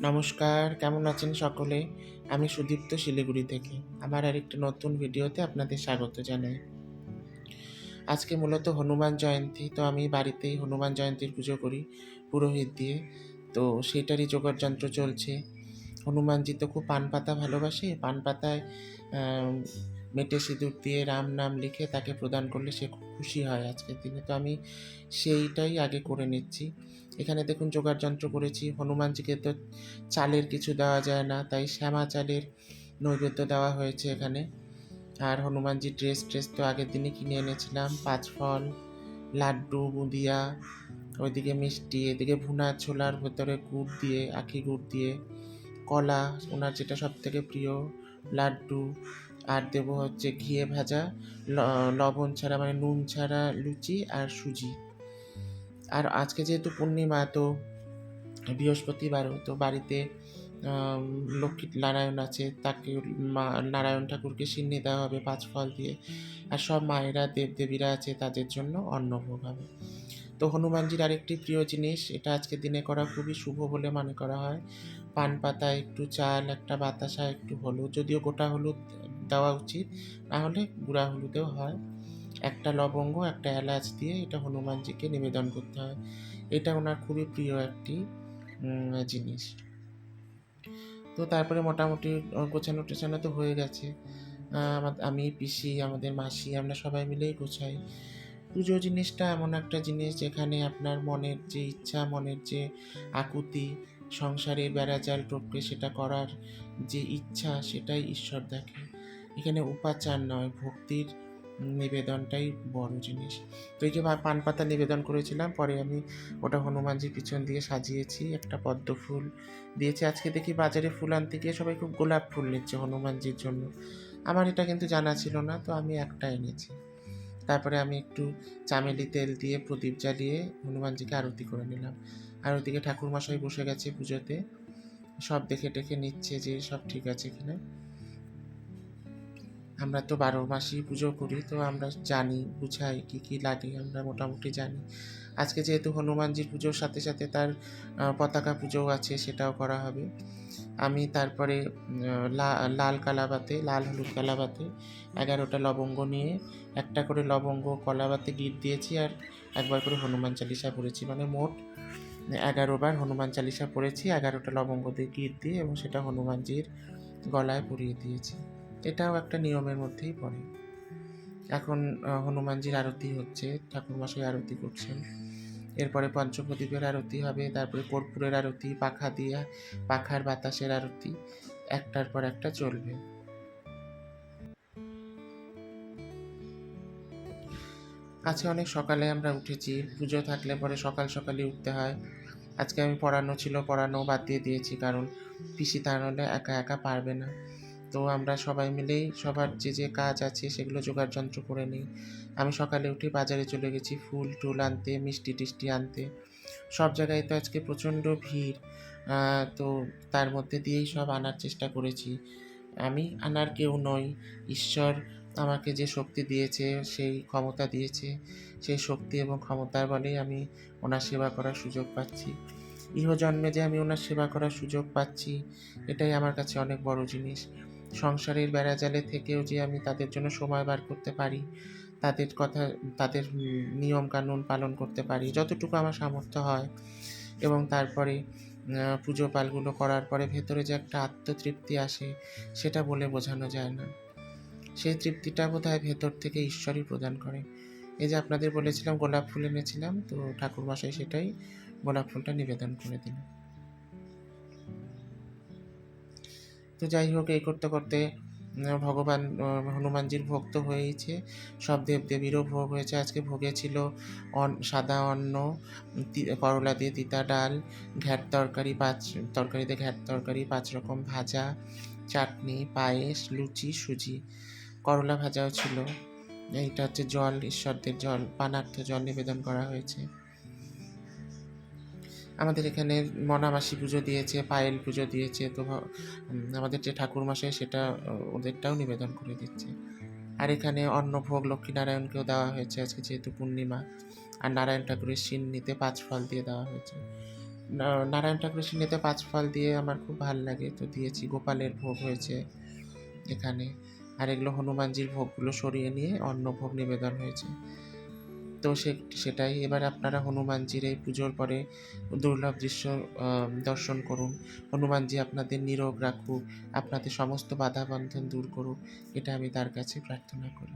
নমস্কার, কেমন আছেন সকলে? আমি সুদীপ্ত শিলিগুড়ি থেকে। আমার আরেকটি নতুন ভিডিওতে আপনাদের স্বাগত জানাই। আজকে মূলত হনুমান জয়ন্তী, তো আমি বাড়িতেই হনুমান জয়ন্তীর পুজো করি পুরোহিত দিয়ে। তো সেটারই যোগাড়যন্ত্র চলছে। হনুমানজি তো খুব পান পাতা ভালোবাসে। পান পাতায় আম মেটে সিঁদুর দিয়ে রাম নাম লিখে তাকে প্রদান করলে সে খুব খুশি হয় আজকের দিনে। তো আমি সেইটাই আগে করে নিচ্ছি। এখানে দেখুন যোগাড়যন্ত্র করেছি। হনুমানজিকে তো চালের কিছু দেওয়া যায় না, তাই শ্যামা চালের নৈবেদ্য দেওয়া হয়েছে এখানে। আর হনুমানজির ড্রেস তো আগের দিনই কিনে এনেছিলাম। ৫ ফল, লাড্ডু, বুঁদিয়া, ওইদিকে মিষ্টি, এদিকে ভুনা ছোলার ভেতরে গুড় দিয়ে, আখি গুড় দিয়ে, কলা, ওনার যেটা সবথেকে প্রিয়, লাড্ডু, আর দেবো হচ্ছে ঘিয়ে ভাজা ল লবণ ছাড়া মানে নুন ছাড়া লুচি আর সুজি। আর আজকে যেহেতু পূর্ণিমা, তো বৃহস্পতিবারও, তো বাড়িতে আম লক্ষ্মী নারায়ণ আছে, তাকে নারায়ণ ঠাকুরকে সিন্নি দেওয়া হবে ৫ ফল দিয়ে। আর সব মায়েরা দেবদেবীরা আছে তাদের জন্য অন্নভোগ হবে। তো হনুমানজির আরেকটি প্রিয় জিনিস, এটা আজকের দিনে করা খুবই শুভ বলে মনে করা হয়। পান পাতা, একটু চাল, একটা বাতাসা, একটু হলুদ, যদিও গোটা হলুদ দেওয়া উচিত, না হলে গুঁড়া হলুদেও হয়। একটা লবঙ্গ, একটা এলাচ দিয়ে এটা হনুমানজিকে নিবেদন করতে হয়। এটা ওনার খুবই প্রিয় একটি জিনিস। তো তারপরে মোটামুটি গোছানো-টোছানো তো হয়ে গেছে। আমি, পিসি, আমাদের মাসি, আমরা সবাই মিলেই গোছাই। পুজো জিনিসটা এমন একটা জিনিস যেখানে আপনার মনের যে ইচ্ছা, মনের যে আকুতি, সংসারের বেড়াজাল টপকে সেটা করার যে ইচ্ছা, সেটাই ঈশ্বর দেখে। এখানে উপাচার নয়, ভক্তির নিবেদনটাই বড় জিনিস। তো এই যে পান পাতা নিবেদন করেছিলাম, পরে আমি ওটা হনুমানজির পিছন দিয়ে সাজিয়েছি, একটা পদ্ম ফুল দিয়েছি। আজকে দেখি বাজারে ফুল আনতে গিয়ে সবাই খুব গোলাপ ফুল নিচ্ছে হনুমানজির জন্য। আমার এটা কিন্তু জানা ছিল না, তো আমি একটা এনেছি। তারপরে আমি একটু চামেলি তেল দিয়ে প্রদীপ জ্বালিয়ে হনুমানজিকে আরতি করে নিলাম। আর ওদিকে ঠাকুরমশাই বসে গেছে পুজোতে, সব দেখে টেখে নিচ্ছে যে সব ঠিক আছে কিনা। আমরা তো ১২ মাসই পুজো করি, তো আমরা জানি, বুঝাই কী কী লাগে, আমরা মোটামুটি জানি। আজকে যেহেতু হনুমানজির পুজোর সাথে সাথে তার পতাকা পুজোও আছে, সেটাও করা হবে। আমি তারপরে লাল কালাবাতে, লাল হলুদ কালাবাতে ১১টা লবঙ্গ নিয়ে একটা করে লবঙ্গ কলাবাতে গিঁট দিয়েছি, আর একবার করে হনুমান চালিসা পড়েছি। মানে মোট ১১ বার হনুমান চালিসা পড়েছি ১১টা লবঙ্গ দিয়ে গিঁট দিয়ে, এবং সেটা হনুমানজির গলায় পরিয়ে দিয়েছি। এটাও একটা নিয়মের মধ্যেই পড়ে। এখন হনুমানজির আরতি হচ্ছে, ঠাকুরমশাই আরতি করছেন। এরপরে পঞ্চপ্রদীপের আরতি হবে, তারপরে কর্পূরের আরতি, পাখা দিয়ে পাখার বাতাসের আরতি, একটার পর একটা চলবে। আজকে অনেক সকালে আমরা উঠেছি, পুজো থাকলে পরে সকাল সকালই উঠতে হয়। আজকে আমি পড়ানো ছিল, পড়ানো বাদ দিয়ে দিয়েছি, কারণ পিসি তা নাহলে একা একা পারবে না। তো আমরা সবাই মিলেই সবার যে কাজ আছে সেগুলো যোগাড়যন্ত্র করে নিই। আমি সকালে উঠে বাজারে চলে গেছি ফুল টুল আনতে, মিষ্টি টিষ্টি আনতে। সব জায়গায় তো আজকে প্রচণ্ড ভিড়। তো তার মধ্যে দিয়েই সব আনার চেষ্টা করেছি। আমি আনার কেউ নই। ঈশ্বর আমাকে যে শক্তি দিয়েছে, সেই ক্ষমতা দিয়েছে, সেই শক্তি এবং ক্ষমতার বলেই আমি ওনার সেবা করার সুযোগ পাচ্ছি। ইহজন্মে যে আমি ওনার সেবা করার সুযোগ পাচ্ছি, এটাই আমার কাছে অনেক বড় জিনিস। সংসারের বেড়াজালে থেকেও যে আমি তাদের জন্য সময় বার করতে পারি, তাদের কথা, তাদের নিয়মকানুন পালন করতে পারি যতটুকু আমার সামর্থ্য হয়, এবং তারপরে পুজো পালগুলো করার পরে ভেতরে যে একটা আত্মতৃপ্তি আসে, সেটা বলে বোঝানো যায় না। সেই তৃপ্তিটা বোধহয় ভেতর থেকে ঈশ্বরই প্রদান করে। এই যে আপনাদের বলেছিলাম গোলাপ ফুল এনেছিলাম, তো ঠাকুরমশাই সেটাই গোলাপ ফুলটা নিবেদন করে দিল। তো যাই হোক, এই করতে করতে ভগবান হনুমানজির ভোগ তো হয়েইছে, সব দেবদেবীরও ভোগ হয়েছে। আজকে ভোগে ছিল সাদা অন্ন, করলা দিয়ে তিতা ডাল, ঘ্যাঁট তরকারি, তরকারিতে ঘ্যাঁট তরকারি, ৫ রকম ভাজা, চাটনি, পায়েস, লুচি, সুজি, করলা ভাজাও ছিল। এইটা হচ্ছে জল, ঈশ্বরদের জল, পানার্থ জল নিবেদন করা হয়েছে। আমাদের এখানে মনামাসি পুজো দিয়েছে, পায়েল পুজো দিয়েছে, তো আমাদের যে ঠাকুরমশাই সেটা ওদেরটাও নিবেদন করে দিচ্ছে। আর এখানে অন্নভোগ লক্ষ্মীনারায়ণকেও দেওয়া হয়েছে আজকে যেহেতু পূর্ণিমা, আর নারায়ণ ঠাকুরের সিন্নিতে ৫ ফল দিয়ে দেওয়া হয়েছে। নারায়ণ ঠাকুরের সিন্নিতে ৫ ফল দিয়ে আমার খুব ভাল লাগে, তো দিয়েছি। গোপালের ভোগ হয়েছে এখানে। আর এগুলো হনুমানজির ভোগগুলো সরিয়ে নিয়ে অন্য ভোগ নিবেদন হয়েছে। তো সেটাই। এবার আপনারা হনুমানজির এই পুজোর পরে দুর্লভ দৃশ্য দর্শন করুন। হনুমানজি আপনাদের নিরোগ রাখুক, আপনাদের সমস্ত বাধাবন্ধন দূর করুক। এটা আমি তার কাছে প্রার্থনা করি।